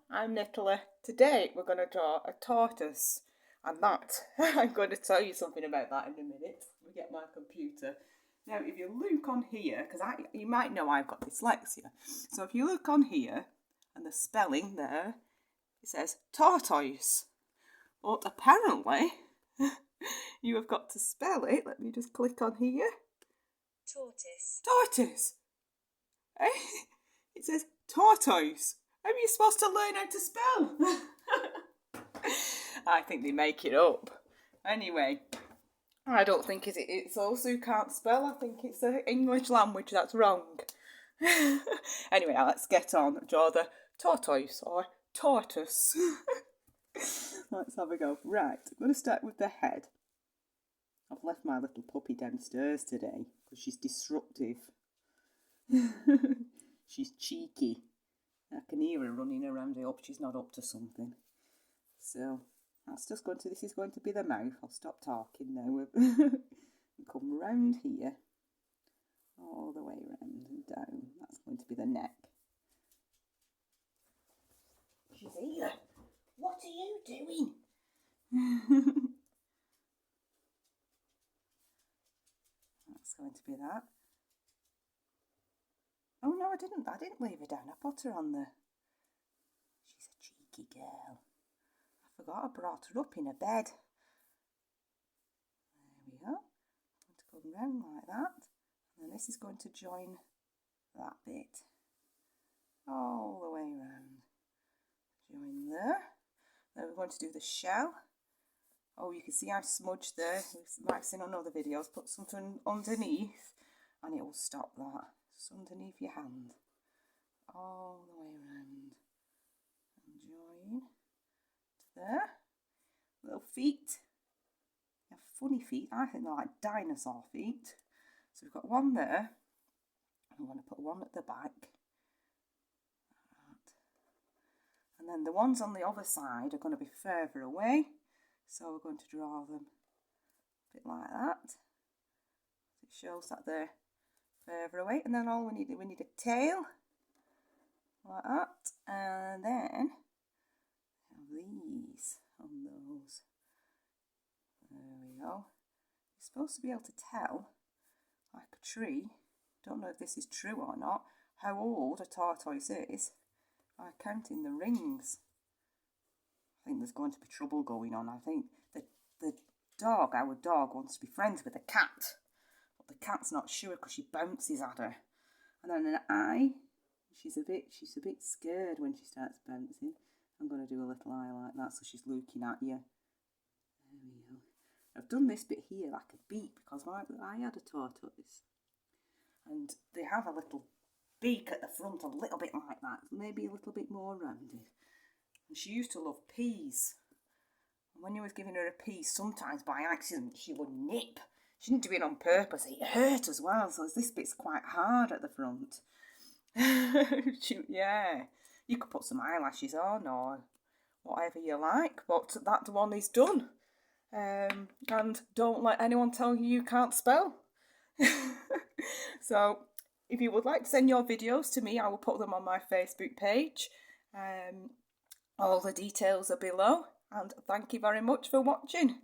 I'm Natalie. Today we're going to draw a tortoise, and that I'm going to tell you something about that in a minute. Let me get my computer. Now, if you look on here, because you might know I've got dyslexia, so if you look on here and the spelling there, it says tortoise, but apparently you have got to spell it. Let me just click on here. Tortoise. It says tortoise. How are you supposed to learn how to spell? I think they make it up. Anyway, I don't think it's those who can't spell. I think it's the English language that's wrong. Anyway, now let's get on. Draw the tortoise or tortoise. Let's have a go. Right, I'm going to start with the head. I've left my little puppy downstairs today because she's disruptive. She's cheeky. I can hear her running around. I hope she's not up to something. So this is going to be the mouth. I'll stop talking now. Come round here, all the way round and down. That's going to be the neck. She's here. What are you doing? That's going to be that. Oh no, I didn't leave her down. I put her on the... She's a cheeky girl. I forgot I brought her up in a bed. There we go. I'm going to go round like that. And then this is going to join that bit. All the way round. Join there. Then we're going to do the shell. Oh, you can see I've smudged there. You might have seen on other videos. Put something underneath and it will stop that. Just underneath your hand, all the way around, and join to there. Little feet. They have funny feet. I think they're like dinosaur feet. So we've got one there. I'm going to put one at the back. Like that. And then the ones on the other side are going to be further away. So we're going to draw them a bit like that. It shows that they're further away, and then all we need a tail like that, and then these on those. There we go. You're supposed to be able to tell, like a tree, don't know if this is true or not, how old a tortoise is by counting the rings. I think there's going to be trouble going on. I think the dog, our dog, wants to be friends with the cat. The cat's not sure because she bounces at her. And then an eye, she's a bit scared when she starts bouncing. I'm going to do a little eye like that so she's looking at you. There we go. I've done this bit here like a beak because I had a tortoise. And they have a little beak at the front, a little bit like that. Maybe a little bit more rounded. And she used to love peas. And when you was giving her a pea, sometimes by accident she would nip. She didn't do it on purpose. It hurt as well. So this bit's quite hard at the front. Yeah. You could put some eyelashes on or whatever you like. But that one is done. And don't let anyone tell you you can't spell. So if you would like to send your videos to me, I will put them on my Facebook page. All the details are below. And thank you very much for watching.